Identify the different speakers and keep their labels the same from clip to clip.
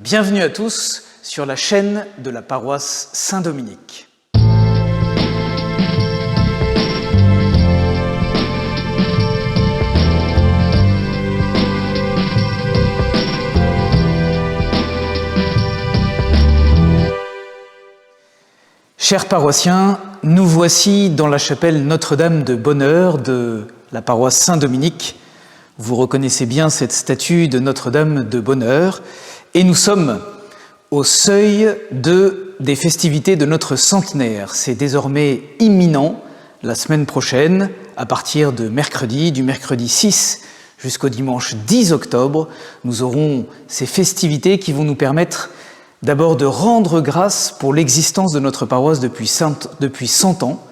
Speaker 1: Bienvenue à tous sur la chaîne de la paroisse Saint-Dominique. Chers paroissiens, nous voici dans la chapelle Notre-Dame de Bonheur de la paroisse Saint-Dominique. Vous reconnaissez bien cette statue de Notre-Dame de Bonheur et nous sommes au seuil des festivités de notre centenaire. C'est désormais imminent, la semaine prochaine, à partir de mercredi, du mercredi 6 jusqu'au dimanche 10 octobre, nous aurons ces festivités qui vont nous permettre d'abord de rendre grâce pour l'existence de notre paroisse depuis 100 ans,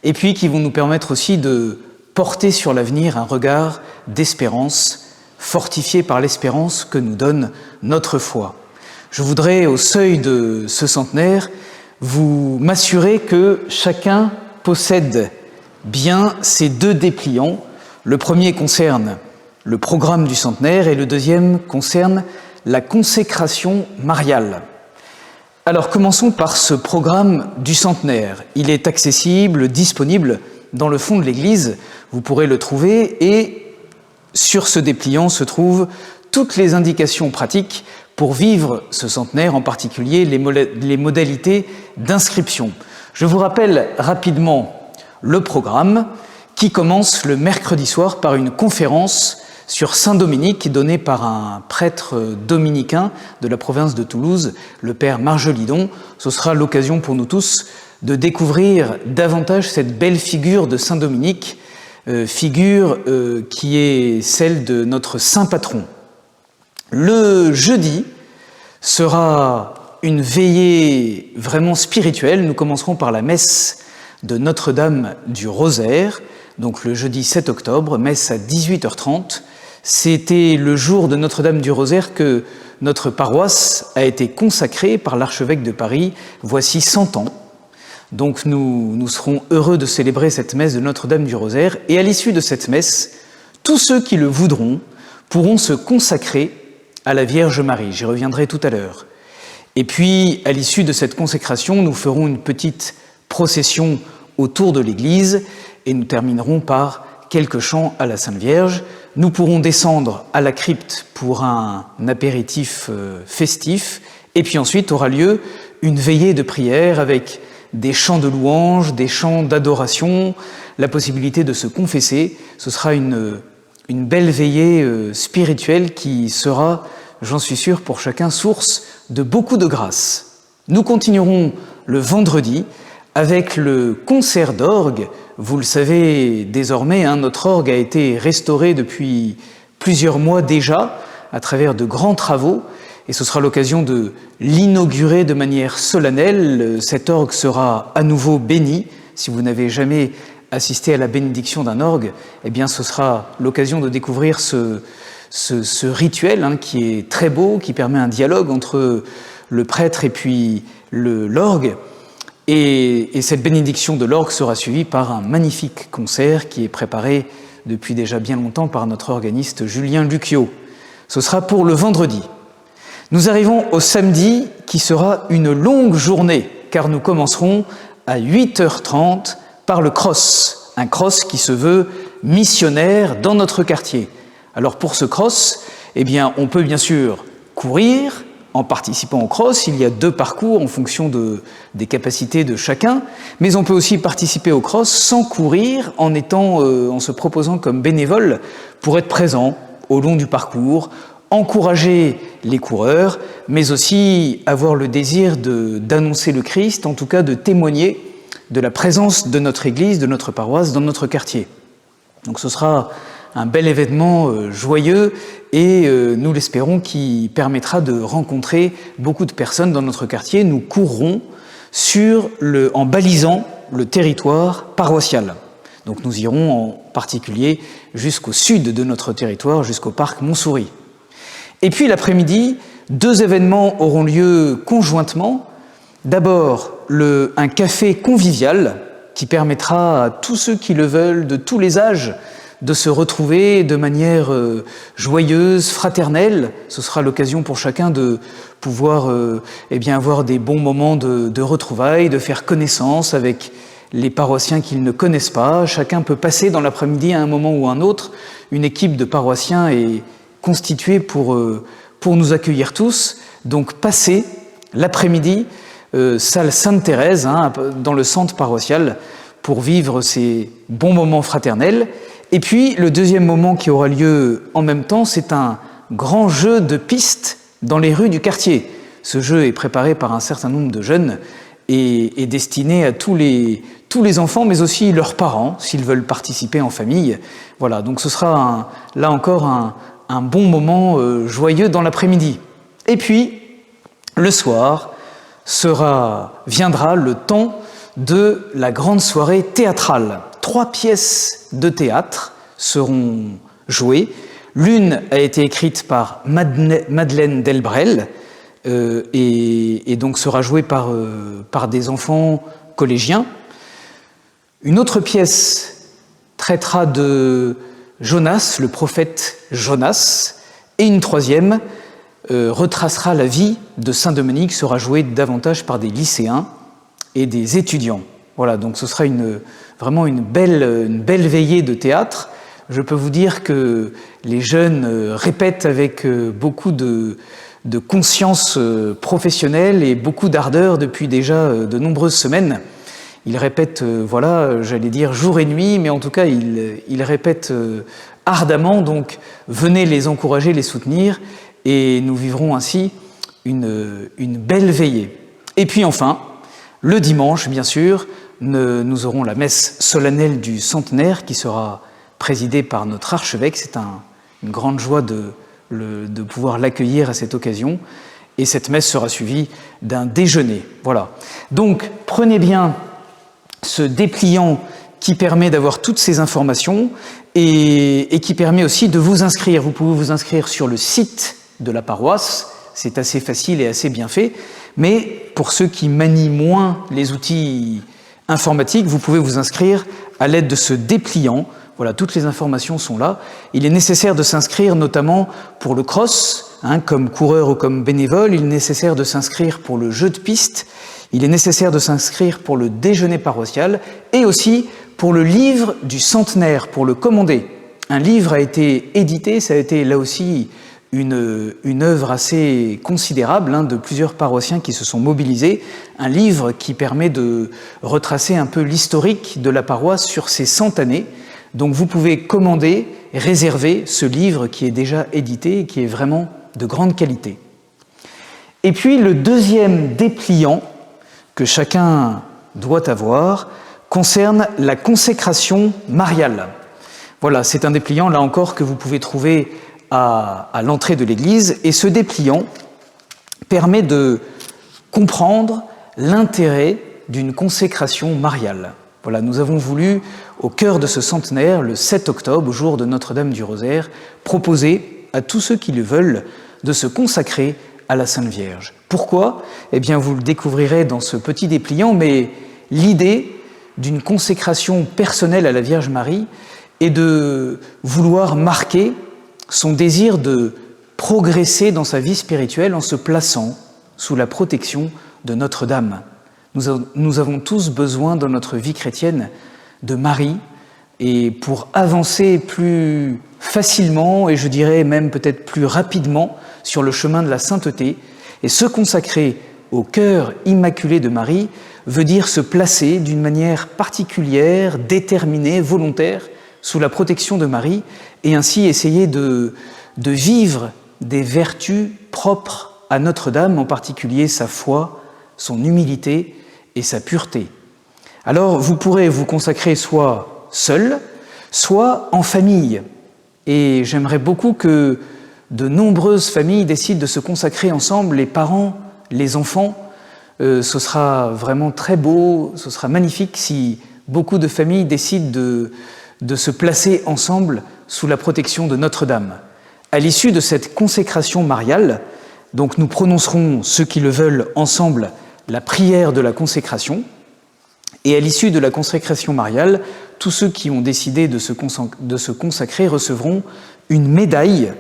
Speaker 1: et puis qui vont nous permettre aussi de porter sur l'avenir un regard d'espérance, fortifié par l'espérance que nous donne notre foi. Je voudrais, au seuil de ce centenaire, vous m'assurer que chacun possède bien ces deux dépliants. Le premier concerne le programme du centenaire et le deuxième concerne la consécration mariale. Alors commençons par ce programme du centenaire. Il est accessible, disponible dans le fond de l'église. Vous pourrez le trouver et sur ce dépliant se trouvent toutes les indications pratiques pour vivre ce centenaire, en particulier les modalités d'inscription. Je vous rappelle rapidement le programme qui commence le mercredi soir par une conférence sur Saint-Dominique donnée par un prêtre dominicain de la province de Toulouse, le père Margelidon. Ce sera l'occasion pour nous tous de découvrir davantage cette belle figure de Saint-Dominique, figure qui est celle de notre saint patron. Le jeudi sera une veillée vraiment spirituelle. Nous commencerons par la messe de Notre-Dame du Rosaire, donc le jeudi 7 octobre, messe à 18h30. C'était le jour de Notre-Dame du Rosaire que notre paroisse a été consacrée par l'archevêque de Paris, voici 100 ans. Donc nous serons heureux de célébrer cette messe de Notre-Dame du Rosaire. Et à l'issue de cette messe, tous ceux qui le voudront pourront se consacrer à la Vierge Marie. J'y reviendrai tout à l'heure. Et puis, à l'issue de cette consécration, nous ferons une petite procession autour de l'église et nous terminerons par quelques chants à la Sainte Vierge. Nous pourrons descendre à la crypte pour un apéritif festif et puis ensuite aura lieu une veillée de prière avec des chants de louange, des chants d'adoration, la possibilité de se confesser. Ce sera une belle veillée spirituelle qui sera, j'en suis sûr, pour chacun source de beaucoup de grâce. Nous continuerons le vendredi avec le concert d'orgue. Vous le savez désormais, notre orgue a été restauré depuis plusieurs mois déjà à travers de grands travaux et ce sera l'occasion de l'inaugurer de manière solennelle. Cet orgue sera à nouveau béni. Si vous n'avez jamais assisté à la bénédiction d'un orgue, eh bien ce sera l'occasion de découvrir ce rituel qui est très beau, qui permet un dialogue entre le prêtre et puis l'orgue. Et cette bénédiction de l'orgue sera suivie par un magnifique concert qui est préparé depuis déjà bien longtemps par notre organiste Julien Lucchio. Ce sera pour le vendredi. Nous arrivons au samedi qui sera une longue journée car nous commencerons à 8h30 par le cross, un cross qui se veut missionnaire dans notre quartier. Alors pour ce cross, eh bien, on peut bien sûr courir en participant au cross. Il y a 2 parcours en fonction des capacités de chacun, mais on peut aussi participer au cross sans courir en se proposant comme bénévole pour être présent au long du parcours, encourager les coureurs, mais aussi avoir le désir d'annoncer le Christ, en tout cas de témoigner de la présence de notre Église, de notre paroisse dans notre quartier. Donc ce sera un bel événement joyeux et nous l'espérons qui permettra de rencontrer beaucoup de personnes dans notre quartier. Nous courrons en balisant le territoire paroissial. Donc nous irons en particulier jusqu'au sud de notre territoire, jusqu'au parc Montsouris. Et puis l'après-midi, 2 événements auront lieu conjointement. D'abord, un café convivial qui permettra à tous ceux qui le veulent, de tous les âges, de se retrouver de manière joyeuse, fraternelle. Ce sera l'occasion pour chacun de pouvoir avoir des bons moments de retrouvailles, de faire connaissance avec les paroissiens qu'ils ne connaissent pas. Chacun peut passer dans l'après-midi à un moment ou un autre. Une équipe de paroissiens est constituée pour nous accueillir tous. Donc passez l'après-midi, salle Sainte-Thérèse, dans le centre paroissial, pour vivre ces bons moments fraternels. Et puis, le deuxième moment qui aura lieu en même temps, c'est un grand jeu de pistes dans les rues du quartier. Ce jeu est préparé par un certain nombre de jeunes et est destiné à tous les enfants, mais aussi leurs parents, s'ils veulent participer en famille. Voilà, donc ce sera là encore un bon moment joyeux dans l'après-midi. Et puis, le soir, viendra le temps de la grande soirée théâtrale. 3 pièces de théâtre seront jouées. L'une a été écrite par Madeleine Delbrel et donc sera jouée par des enfants collégiens. Une autre pièce traitera de Jonas, le prophète Jonas, et une troisième retracera la vie de Saint-Dominique, sera jouée davantage par des lycéens et des étudiants. Voilà, donc ce sera vraiment une belle veillée de théâtre. Je peux vous dire que les jeunes répètent avec beaucoup de conscience professionnelle et beaucoup d'ardeur depuis déjà de nombreuses semaines. Ils répètent, j'allais dire jour et nuit, mais en tout cas, ils répètent ardemment, donc venez les encourager, les soutenir, et nous vivrons ainsi une belle veillée. Et puis enfin, le dimanche, bien sûr, nous aurons la messe solennelle du centenaire qui sera présidée par notre archevêque. C'est une grande joie de pouvoir l'accueillir à cette occasion. Et cette messe sera suivie d'un déjeuner. Voilà. Donc, prenez bien ce dépliant qui permet d'avoir toutes ces informations et qui permet aussi de vous inscrire. Vous pouvez vous inscrire sur le site de la paroisse. C'est assez facile et assez bien fait. Mais pour ceux qui manient moins les outils informatiques, vous pouvez vous inscrire à l'aide de ce dépliant. Voilà, toutes les informations sont là. Il est nécessaire de s'inscrire notamment pour le cross, comme coureur ou comme bénévole. Il est nécessaire de s'inscrire pour le jeu de piste. Il est nécessaire de s'inscrire pour le déjeuner paroissial et aussi pour le livre du centenaire, pour le commander. Un livre a été édité, ça a été là aussi une œuvre assez considérable de plusieurs paroissiens qui se sont mobilisés, un livre qui permet de retracer un peu l'historique de la paroisse sur ces 100 années. Donc vous pouvez commander, réserver ce livre qui est déjà édité et qui est vraiment de grande qualité. Et puis le deuxième dépliant que chacun doit avoir concerne la consécration mariale. Voilà, c'est un dépliant là encore que vous pouvez trouver à l'entrée de l'église, et ce dépliant permet de comprendre l'intérêt d'une consécration mariale. Voilà, nous avons voulu, au cœur de ce centenaire, le 7 octobre, au jour de Notre-Dame du Rosaire, proposer à tous ceux qui le veulent de se consacrer à la Sainte Vierge. Pourquoi ? Eh bien, vous le découvrirez dans ce petit dépliant, mais l'idée d'une consécration personnelle à la Vierge Marie est de vouloir marquer son désir de progresser dans sa vie spirituelle en se plaçant sous la protection de Notre-Dame. Nous avons tous besoin dans notre vie chrétienne de Marie, et pour avancer plus facilement, et je dirais même peut-être plus rapidement, sur le chemin de la sainteté, et se consacrer au cœur immaculé de Marie veut dire se placer d'une manière particulière, déterminée, volontaire, sous la protection de Marie, et ainsi essayer de vivre des vertus propres à Notre-Dame, en particulier sa foi, son humilité et sa pureté. Alors, vous pourrez vous consacrer soit seul, soit en famille. Et j'aimerais beaucoup que de nombreuses familles décident de se consacrer ensemble, les parents, les enfants. Ce sera vraiment très beau, ce sera magnifique si beaucoup de familles décident de se placer ensemble sous la protection de Notre-Dame. À l'issue de cette consécration mariale, donc nous prononcerons, ceux qui le veulent, ensemble, la prière de la consécration. Et à l'issue de la consécration mariale, tous ceux qui ont décidé de se consacrer recevront une médaille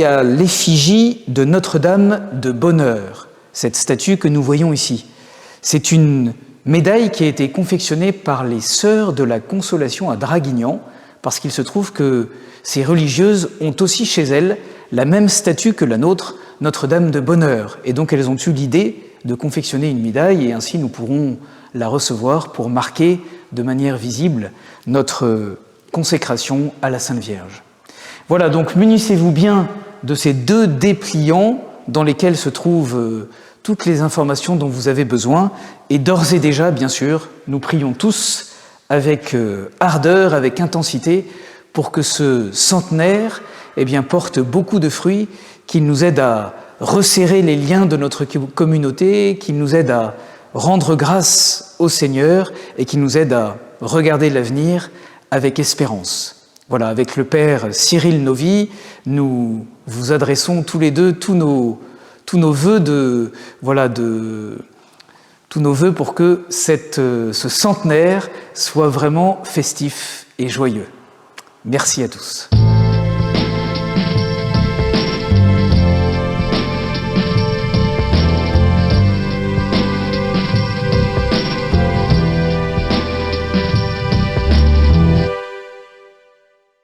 Speaker 1: à l'effigie de Notre-Dame de Bonheur, cette statue que nous voyons ici. C'est une médaille qui a été confectionnée par les Sœurs de la Consolation à Draguignan, parce qu'il se trouve que ces religieuses ont aussi chez elles la même statue que la nôtre, Notre-Dame de Bonheur. Et donc elles ont eu l'idée de confectionner une médaille, et ainsi nous pourrons la recevoir pour marquer de manière visible notre consécration à la Sainte Vierge. Voilà, donc munissez-vous bien de ces 2 dépliants dans lesquels se trouvent toutes les informations dont vous avez besoin. Et d'ores et déjà, bien sûr, nous prions tous avec ardeur, avec intensité, pour que ce centenaire porte beaucoup de fruits, qu'il nous aide à resserrer les liens de notre communauté, qu'il nous aide à rendre grâce au Seigneur et qu'il nous aide à regarder l'avenir avec espérance. Voilà, avec le Père Cyril Novy, nous vous adressons tous les deux tous nos vœux tous nos vœux pour que ce centenaire soit vraiment festif et joyeux. Merci à tous.